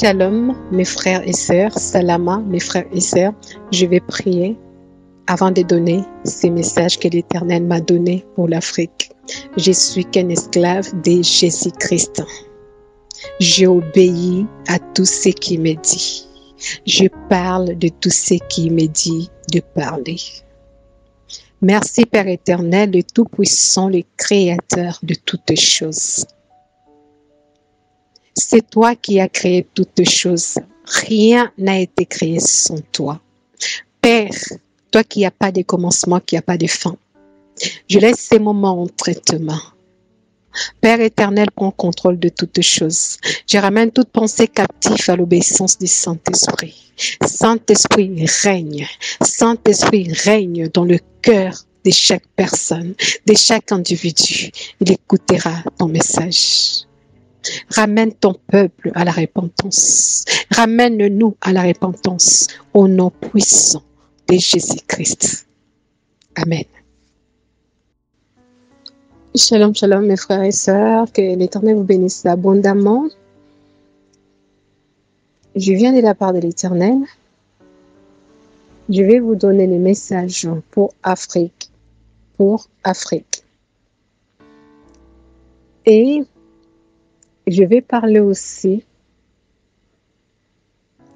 Shalom, mes frères et sœurs, Salama, mes frères et sœurs, je vais prier avant de donner ces messages que l'Éternel m'a donnés pour l'Afrique. Je suis qu'un esclave de Jésus-Christ. J'ai obéi à tout ce qu'il me dit. Je parle de tout ce qu'il me dit de parler. Merci Père éternel, le Tout-Puissant, le Créateur de toutes choses. C'est toi qui as créé toutes choses. Rien n'a été créé sans toi. Père, toi qui n'as pas de commencement, qui n'as pas de fin. Je laisse ces moments en traitement. Père éternel, prends contrôle de toutes choses. Je ramène toute pensée captive à l'obéissance du Saint-Esprit. Saint-Esprit règne. Saint-Esprit règne dans le cœur de chaque personne, de chaque individu. Il écoutera ton message. Ramène ton peuple à la repentance. Ramène-nous à la repentance au nom puissant de Jésus-Christ. Amen. Shalom, shalom mes frères et sœurs, que l'Éternel vous bénisse abondamment. Je viens de la part de l'Éternel. Je vais vous donner les messages pour Afrique. Pour Afrique. Et je vais parler aussi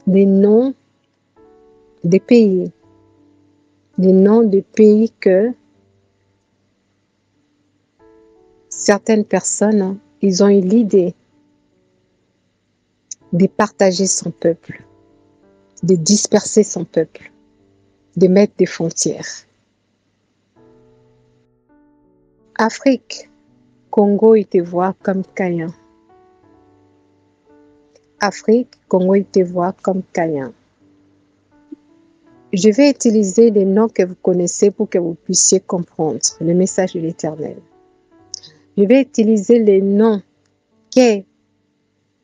des noms des pays. Des noms des pays que certaines personnes, ils ont eu l'idée de partager son peuple, de disperser son peuple, de mettre des frontières. Afrique, Congo, il te voit comme Caïn. Afrique, Congo, il te voit comme Caïn. Je vais utiliser les noms que vous connaissez pour que vous puissiez comprendre le message de l'Éternel. Je vais utiliser les noms que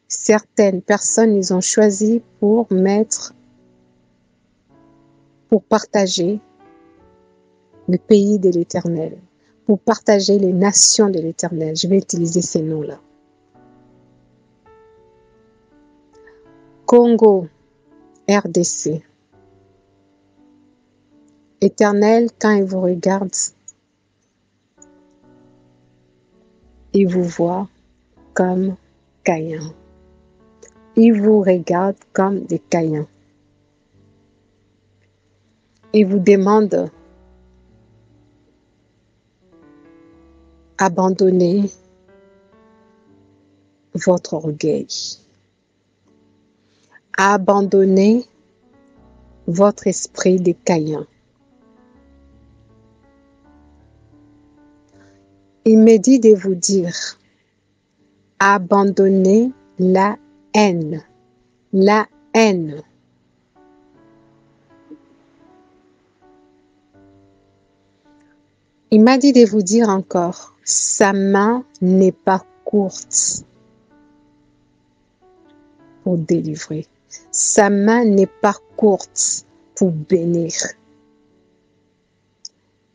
certaines personnes ils ont choisi pour partager le pays de l'Éternel, pour partager les nations de l'Éternel. Je vais utiliser ces noms-là. Congo, RDC. Éternel, quand il vous regarde, il vous voit comme Caïn. Il vous regarde comme des Caïns. Il vous demande d'abandonner votre orgueil. Abandonnez votre esprit de Caïn. Il me dit de vous dire, abandonnez la haine. La haine. Il m'a dit de vous dire encore, sa main n'est pas courte pour délivrer. Sa main n'est pas courte pour bénir.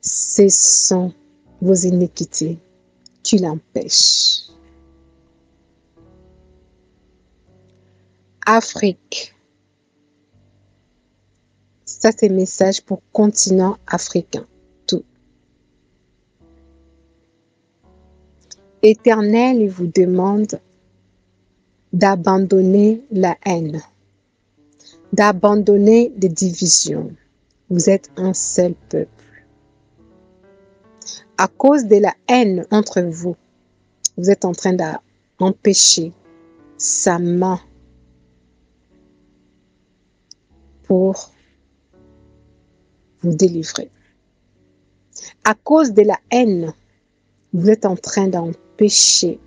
Ce sont vos iniquités qui l'empêchent. Afrique. Ça, c'est un message pour le continent africain. Tout. Éternel, il vous demande d'abandonner la haine, d'abandonner les divisions. Vous êtes un seul peuple. À cause de la haine entre vous, vous êtes en train d'empêcher sa main pour vous délivrer. À cause de la haine, vous êtes en train d'empêcher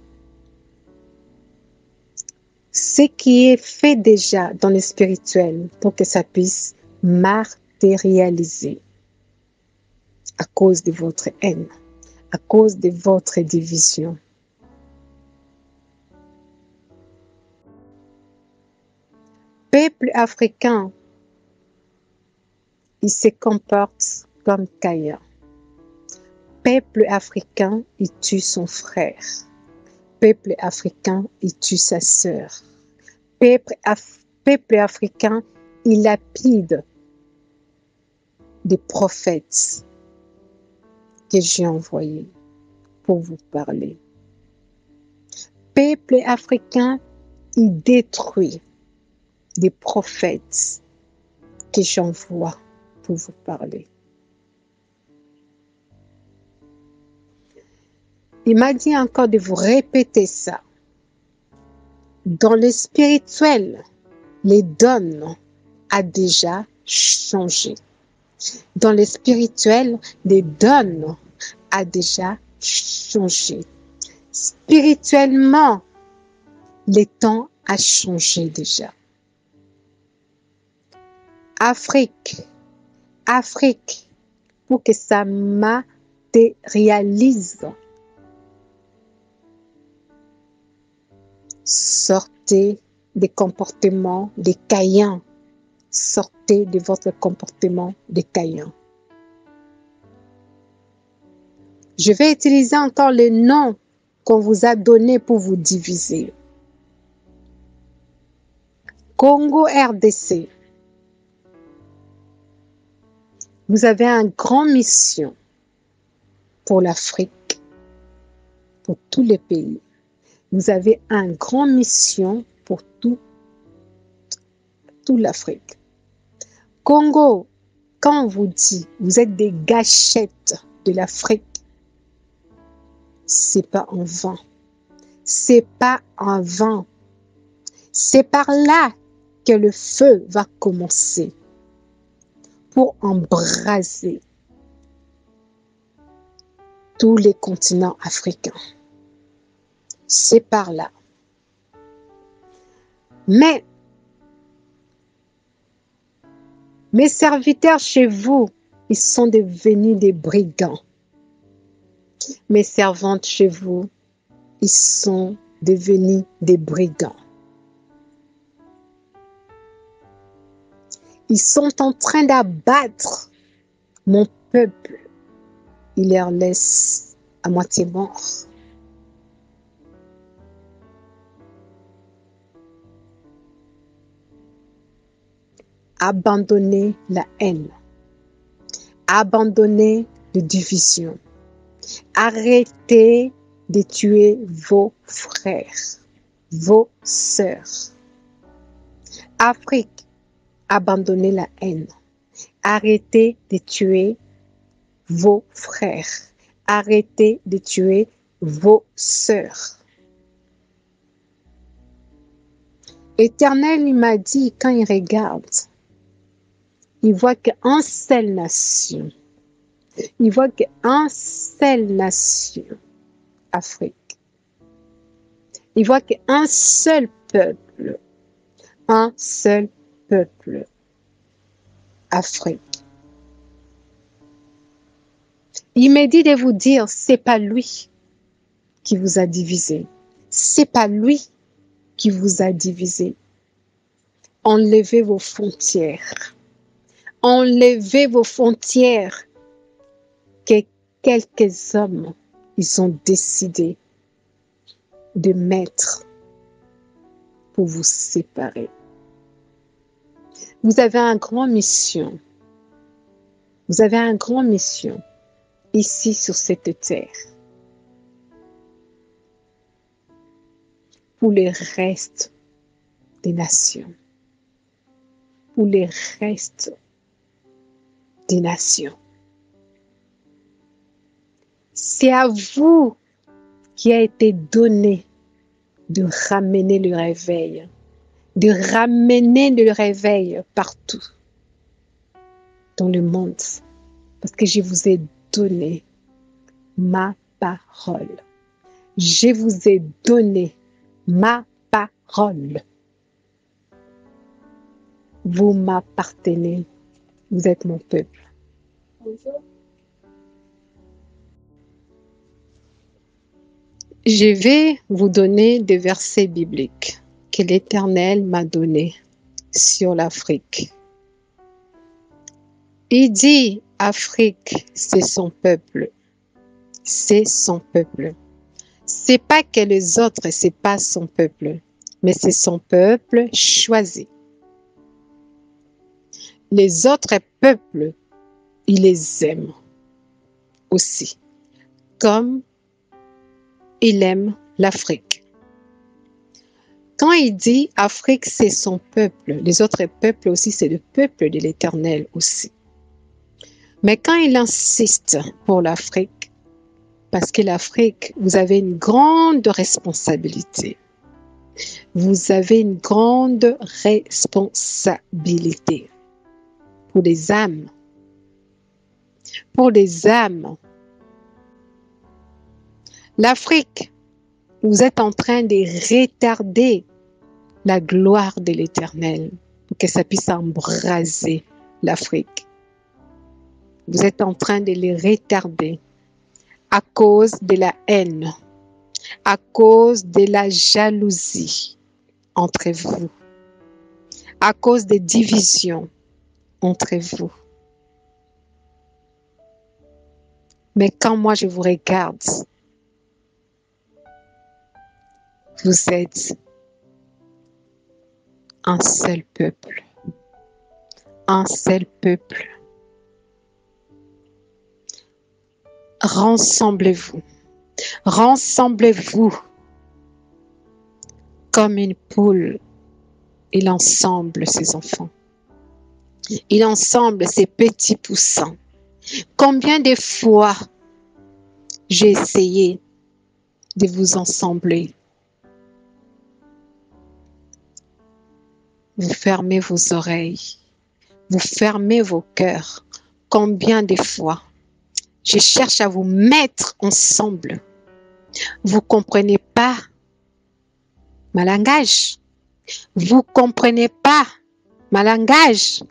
ce qui est fait déjà dans le spirituel pour que ça puisse matérialiser. À cause de votre haine, à cause de votre division. Peuple africain, il se comporte comme Caïn. Peuple africain, il tue son frère. Peuple africain, il tue sa sœur. peuple africain, il lapide des prophètes que j'ai envoyés pour vous parler. Peuple africain, il détruit des prophètes que j'envoie pour vous parler. Il m'a dit encore de vous répéter ça. Dans le spirituel, les dons a déjà changé. Dans le spirituel, les dons a déjà changé. Spirituellement, les temps a changé déjà. Afrique, pour que ça matérialise. Sortez des comportements des Caïns. Sortez de votre comportement des Caïns. Je vais utiliser encore le nom qu'on vous a donné pour vous diviser. Congo RDC. Vous avez une grande mission pour l'Afrique, pour tous les pays. Vous avez une grande mission pour toute l'Afrique. Congo, quand on vous dit, vous êtes des gâchettes de l'Afrique, c'est pas en vain. C'est pas en vain. C'est par là que le feu va commencer pour embraser tous les continents africains. C'est par là. Mais mes serviteurs chez vous, ils sont devenus des brigands. Mes servantes chez vous, ils sont devenus des brigands. Ils sont en train d'abattre mon peuple. Ils leur laissent à moitié morts. Abandonnez la haine. Abandonnez les divisions. Arrêtez de tuer vos frères, vos sœurs. Afrique, abandonnez la haine. Arrêtez de tuer vos frères. Arrêtez de tuer vos sœurs. L'Éternel, il m'a dit, quand il regarde, il voit qu'une seule nation. Il voit qu'une seule nation, Afrique. Il voit qu'un seul peuple. Un seul peuple, Afrique. Il m'a dit de vous dire, c'est pas lui qui vous a divisé. C'est pas lui qui vous a divisé. Enlevez vos frontières. Enlevez vos frontières que quelques hommes, ils ont décidé de mettre pour vous séparer. Vous avez une grande mission. Vous avez une grande mission ici sur cette terre. Pour le reste des nations. Pour le reste des nations. C'est à vous qui a été donné de ramener le réveil. De ramener le réveil partout dans le monde. Parce que je vous ai donné ma parole. Je vous ai donné ma parole. Vous m'appartenez. Vous êtes mon peuple. Bonjour. Je vais vous donner des versets bibliques que l'Éternel m'a donnés sur l'Afrique. Il dit, Afrique, c'est son peuple. C'est son peuple. C'est pas que les autres, c'est pas son peuple. mais c'est son peuple choisi. Les autres peuples, il les aime aussi, comme il aime l'Afrique. Quand il dit Afrique, c'est son peuple, les autres peuples aussi, c'est le peuple de l'Éternel aussi. Mais quand il insiste pour l'Afrique, parce que l'Afrique, vous avez une grande responsabilité. Vous avez une grande responsabilité pour les âmes. Pour les âmes. L'Afrique, vous êtes en train de retarder la gloire de l'Éternel pour que ça puisse embraser l'Afrique. Vous êtes en train de les retarder à cause de la haine, à cause de la jalousie entre vous, à cause des divisions entre vous. Mais quand moi je vous regarde, vous êtes un seul peuple. Un seul peuple. Rassemblez-vous. Rassemblez-vous comme une poule. Il ensemble ses enfants. Il ensemble ses petits poussins. Combien de fois j'ai essayé de vous ensembler? Vous fermez vos oreilles, vous fermez vos cœurs. Combien de fois je cherche à vous mettre ensemble? Vous comprenez pas ma langage. Vous comprenez pas ma langage.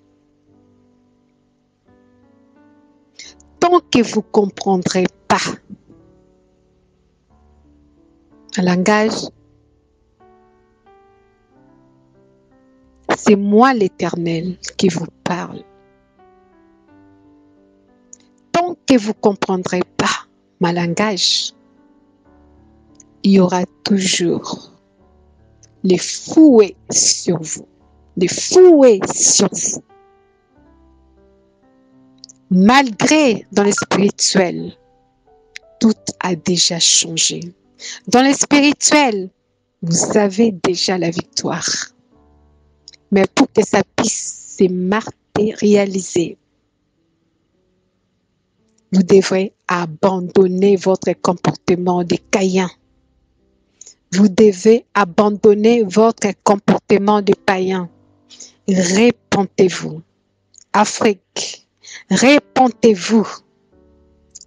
Tant que vous comprendrez pas ma langage, c'est moi l'Éternel qui vous parle. Tant que vous ne comprendrez pas ma langage, il y aura toujours les fouets sur vous. Les fouets sur vous. Malgré dans le spirituel, tout a déjà changé. Dans le spirituel, vous avez déjà la victoire. Mais pour que ça puisse se matérialiser, vous devrez abandonner votre comportement de Caïn. Vous devez abandonner votre comportement de païen. Répentez-vous. Afrique, répentez-vous.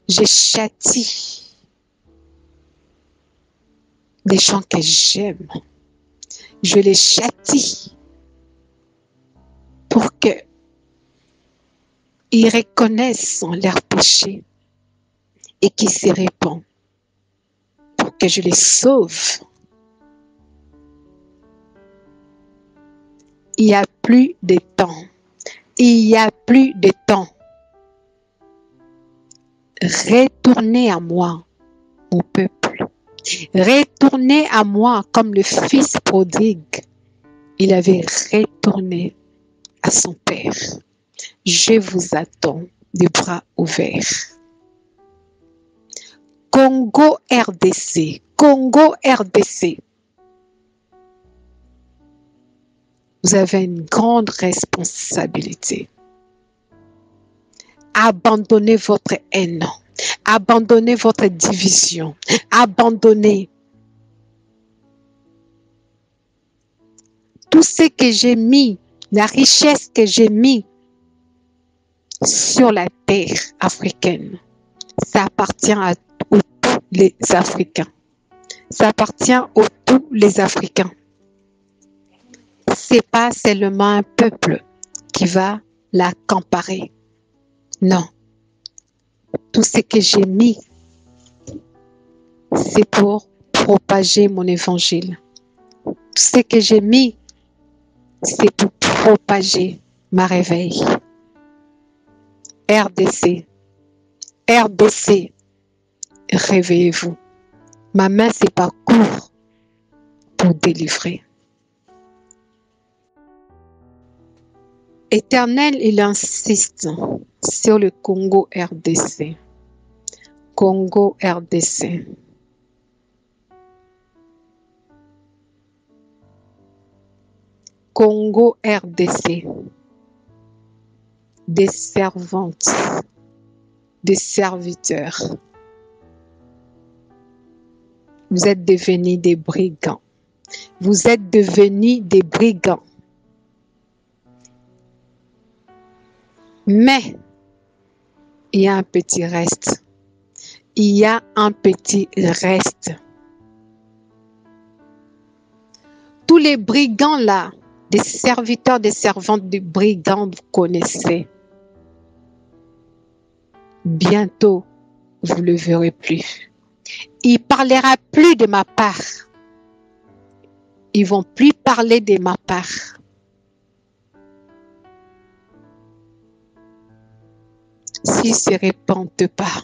Je châtie les gens que j'aime. Je les châtie pour qu'ils reconnaissent leurs péchés et qu'ils se répandent pour que je les sauve. Il n'y a plus de temps. Il n'y a plus de temps. Retournez à moi, mon peuple. Retournez à moi comme le fils prodigue. Il avait retourné à son père. Je vous attends des bras ouverts. Congo RDC. Congo RDC. Vous avez une grande responsabilité. Abandonnez votre haine. Abandonnez votre division. Abandonnez tout ce que j'ai mis, la richesse que j'ai mis sur la terre africaine. Ça appartient à tous les Africains. Ça appartient à tous les Africains. C'est pas seulement un peuple qui va l'accaparer. Non. Tout ce que j'ai mis, c'est pour propager mon évangile. Tout ce que j'ai mis, c'est pour propager ma réveil. RDC, RDC, réveillez-vous. Ma main, c'est pas court pour délivrer. Éternel, il insiste sur le Congo RDC. Congo RDC. Congo RDC. Des servantes, des serviteurs. Vous êtes devenus des brigands. Vous êtes devenus des brigands. Mais il y a un petit reste. Il y a un petit reste. Tous les brigands là, des serviteurs, des servantes, des brigands, vous connaissez. Bientôt, vous ne le verrez plus. Il ne parlera plus de ma part. Ils ne vont plus parler de ma part. S'ils ne se répandent pas,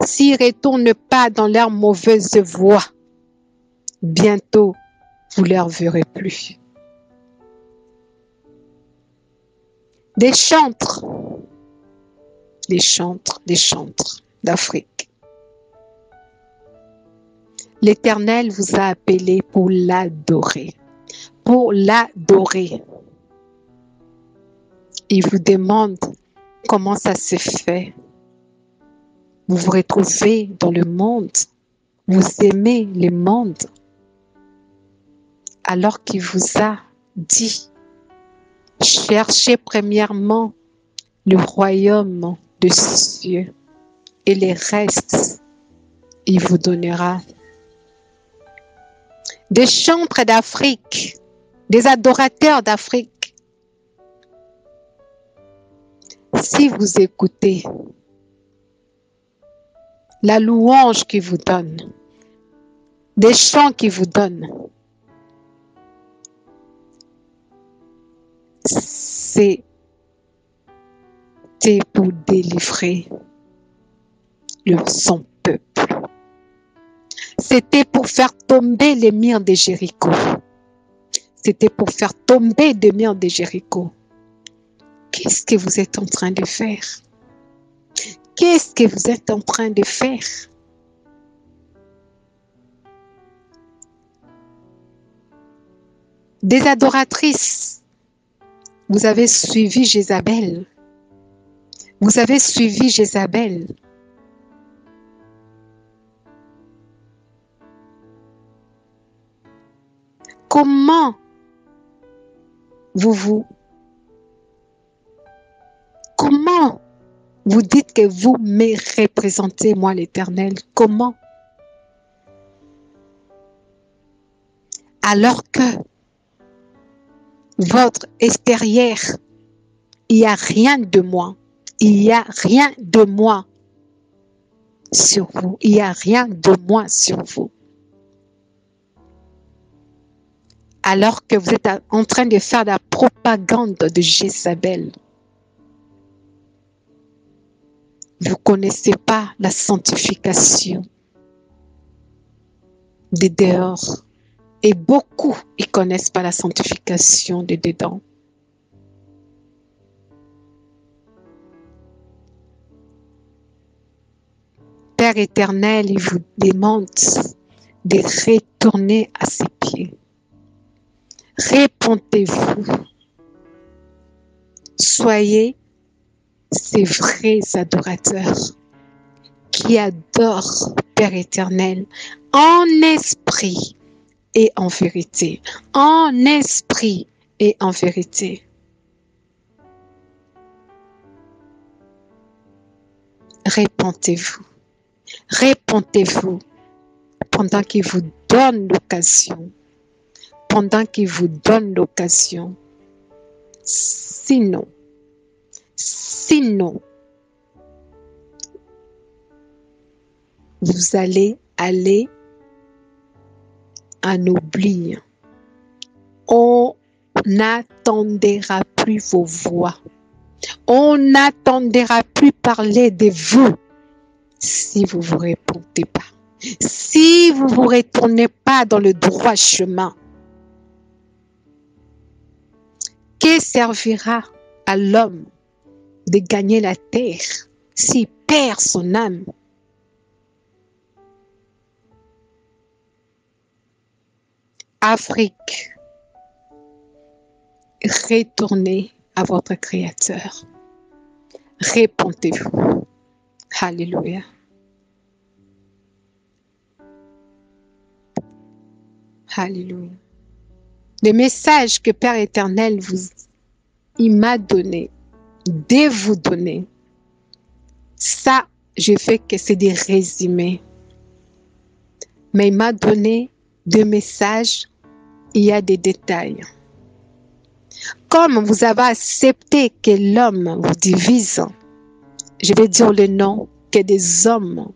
s'ils ne retournent pas dans leur mauvaise voie, bientôt, vous ne leur verrez plus. Des chantres d'Afrique. L'Éternel vous a appelé pour l'adorer. Pour l'adorer. Il vous demande comment ça se fait. Vous vous retrouvez dans le monde. Vous aimez le monde. Alors qu'il vous a dit, cherchez premièrement le royaume des cieux et les restes, il vous donnera. Des chantres d'Afrique, des adorateurs d'Afrique. Si vous écoutez la louange qu'il vous donne, des chants qu'il vous donne, c'était pour délivrer son peuple. C'était pour faire tomber les murs de Jéricho. C'était pour faire tomber les murs de Jéricho. Qu'est-ce que vous êtes en train de faire? Qu'est-ce que vous êtes en train de faire? Des adoratrices. Vous avez suivi Jézabel. Vous avez suivi Jézabel. Comment comment vous dites que vous me représentez, moi l'Éternel? Comment? Alors que votre extérieur, il n'y a rien de moi. Il n'y a rien de moi sur vous. Il n'y a rien de moi sur vous. Alors que vous êtes en train de faire la propagande de Jézabel. Vous ne connaissez pas la sanctification de dehors. Et beaucoup, ils ne connaissent pas la sanctification de dedans. Père éternel, il vous demande de retourner à ses pieds. Répondez-vous. Soyez ces vrais adorateurs qui adorent Père éternel en esprit et en vérité. En esprit et en vérité. Répondez-vous. Répondez-vous pendant qu'il vous donne l'occasion. Pendant qu'il vous donne l'occasion. Sinon, vous allez aller en oubli. On n'attendra plus vos voix. On n'attendra plus parler de vous si vous ne vous répondez pas. Si vous ne vous retournez pas dans le droit chemin. Que servira à l'homme de gagner la terre s'il perd son âme? Afrique, retournez à votre Créateur. Répondez-vous. Alléluia. Alléluia. Le message que Père éternel il m'a donné, de vous donner, ça, je fais que c'est des résumés. Mais il m'a donné deux messages, il y a des détails. Comme vous avez accepté que l'homme vous divise, je vais dire le nom que des hommes,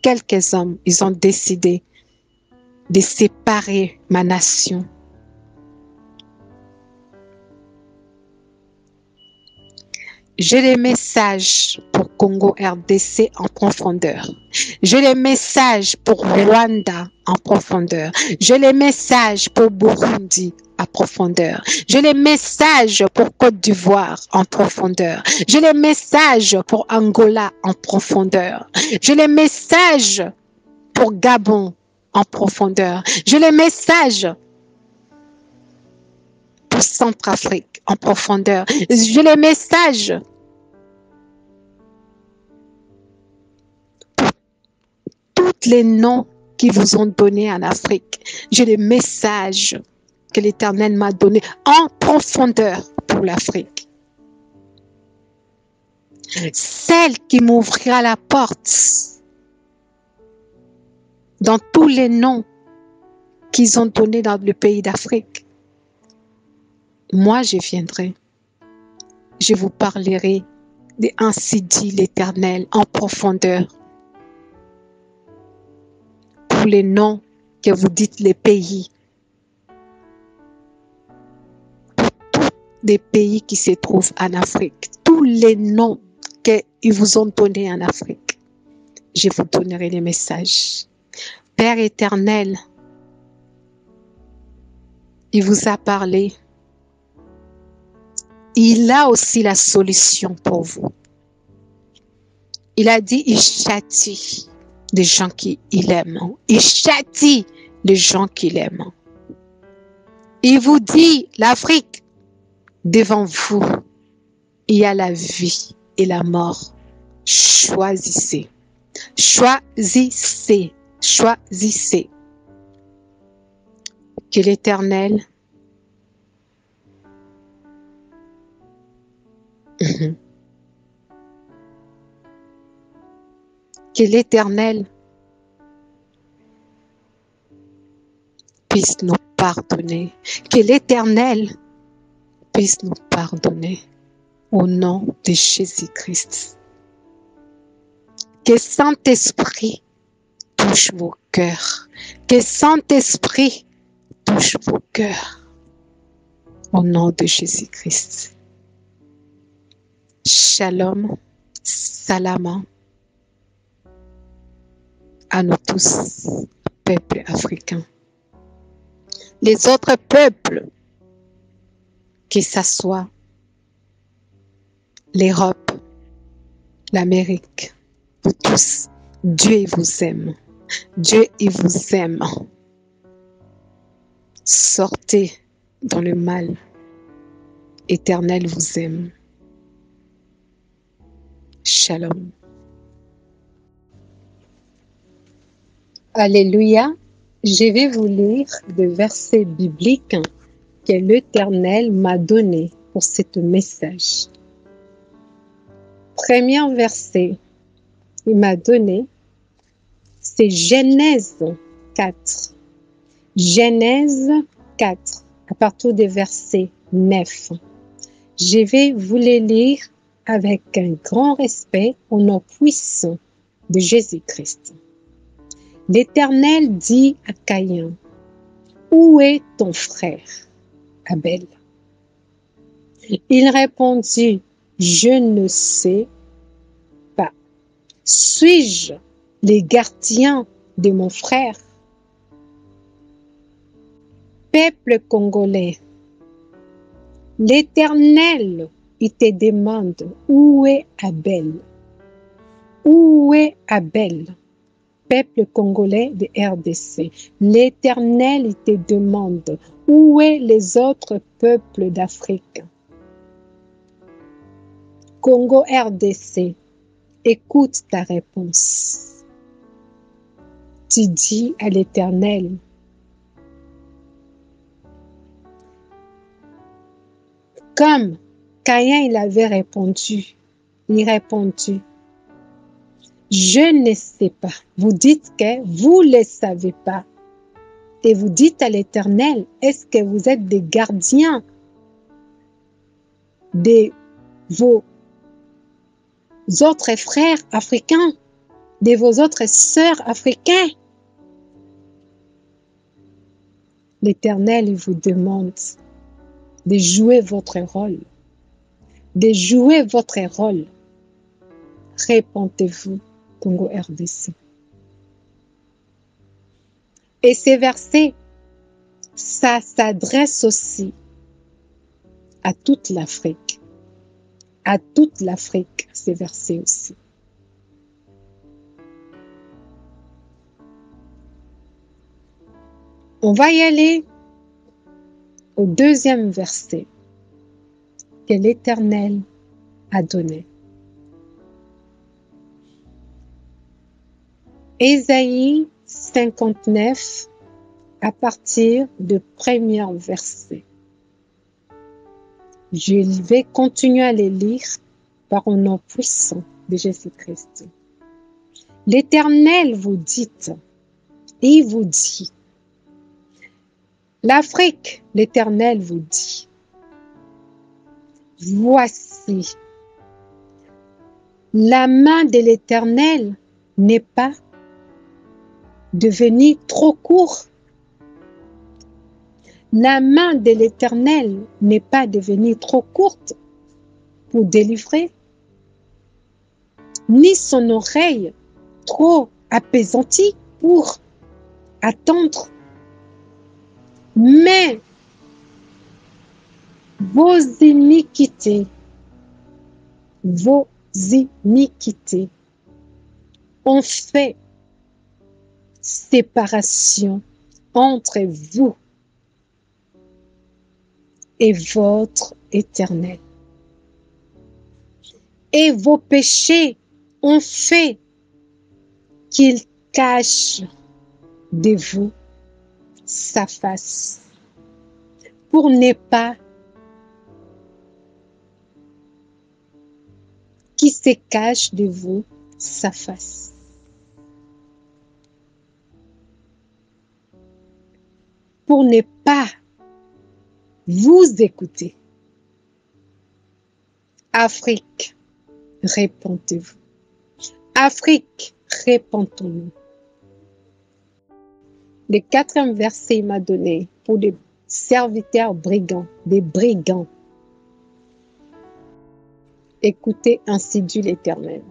quelques hommes, ils ont décidé de séparer ma nation. J'ai les messages pour Congo RDC en profondeur. J'ai les messages pour Rwanda en profondeur. J'ai les messages pour Burundi en profondeur. J'ai les messages pour Côte d'Ivoire en profondeur. J'ai les messages pour Angola en profondeur. J'ai les messages pour Gabon en profondeur. J'ai les messages pour Centrafrique en profondeur. J'ai les messages pour tous les noms qui vous ont donnés en Afrique. J'ai les messages que l'Éternel m'a donnés en profondeur pour l'Afrique. Celle qui m'ouvrira la porte dans tous les noms qu'ils ont donnés dans le pays d'Afrique. Moi, je viendrai. Je vous parlerai de ainsi dit l'Éternel en profondeur. Pour les noms que vous dites les pays. Pour tous les pays qui se trouvent en Afrique. Tous les noms qu'ils vous ont donnés en Afrique. Je vous donnerai les messages. Père éternel, il vous a parlé. Il a aussi la solution pour vous. Il a dit, il châtie les gens qu'il aime. Il châtie les gens qu'il aime. Il vous dit, l'Afrique, devant vous, il y a la vie et la mort. Choisissez. Choisissez. Choisissez. Que l'Éternel que l'Éternel puisse nous pardonner. Que l'Éternel puisse nous pardonner au nom de Jésus-Christ. Que Saint-Esprit touche vos cœurs. Que Saint-Esprit touche vos cœurs au nom de Jésus-Christ. Shalom, salama à nous tous, peuple africain. Les autres peuples, que ce soit l'Europe, l'Amérique, vous tous, Dieu il vous aime. Dieu il vous aime. Sortez dans le mal. Éternel vous aime. Shalom. Alléluia. Je vais vous lire des versets bibliques que l'Éternel m'a donné pour ce message. Premier verset qu'il m'a donné, c'est Genèse 4. Genèse 4, à partir du verset 9. Je vais vous les lire avec un grand respect au nom puissant de Jésus-Christ. L'Éternel dit à Caïn, « Où est ton frère, Abel ?» Il répondit, « Je ne sais pas. Suis-je le gardien de mon frère ?» Peuple congolais, L'Éternel, il te demande, où est Abel? Où est Abel? Peuple congolais de RDC. L'Éternel, il te demande, où est les autres peuples d'Afrique? Congo RDC, écoute ta réponse. Tu dis à l'Éternel, comme Caïn il avait répondu, il répondit, je ne sais pas. Vous dites que vous ne le savez pas. Et vous dites à l'Éternel, est-ce que vous êtes des gardiens de vos autres frères africains, de vos autres sœurs africaines? L'Éternel vous demande de jouer votre rôle. De jouer votre rôle. Répondez-vous, Congo RDC. Et ces versets, ça s'adresse aussi à toute l'Afrique. À toute l'Afrique, ces versets aussi. On va y aller au deuxième verset que l'Éternel a donné. Ésaïe 59, à partir du premier verset. Je vais continuer à les lire par un nom puissant de Jésus-Christ. L'Éternel vous dit, il vous dit, l'Afrique, l'Éternel vous dit, voici, la main de l'Éternel n'est pas devenue trop courte. La main de l'Éternel n'est pas devenue trop courte pour délivrer, ni son oreille trop apaisantie pour attendre. Mais vos iniquités ont fait séparation entre vous et votre Éternel. Et vos péchés ont fait qu'il cache de vous sa face pour ne pas qu'il se cache de vous sa face. Pour ne pas vous écouter. Afrique, répondez-vous. Afrique, répondons-nous. Le quatrième verset il m'a donné pour des serviteurs brigands, des brigands. Écoutez, ainsi dit l'Éternel.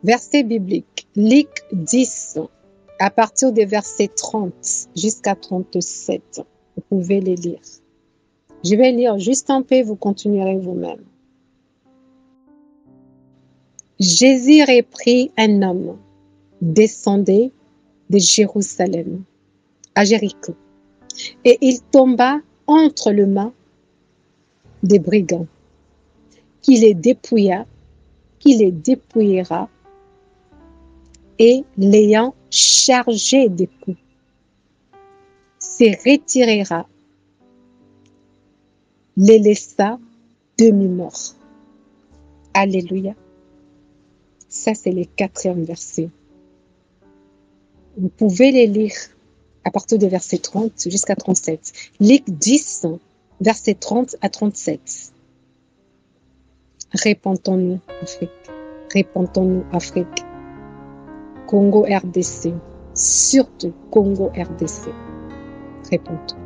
Verset biblique, Luc 10, à partir des versets 30 jusqu'à 37. Vous pouvez les lire. Je vais lire juste un peu, vous continuerez vous-même. Jésus reprit un homme, descendait de Jérusalem à Jéricho, et il tomba entre les mains des brigands, qui les dépouilla, qui les dépouillera, et l'ayant chargé de coups, se retirera, les laissa demi-morts. Alléluia. Ça, c'est le quatrième verset. Vous pouvez les lire à partir du verset 30 jusqu'à 37. Luc 10, verset 30 à 37. Répentons-nous, Afrique. Répentons-nous, Afrique. Congo RDC. Surtout Congo RDC. Répentons.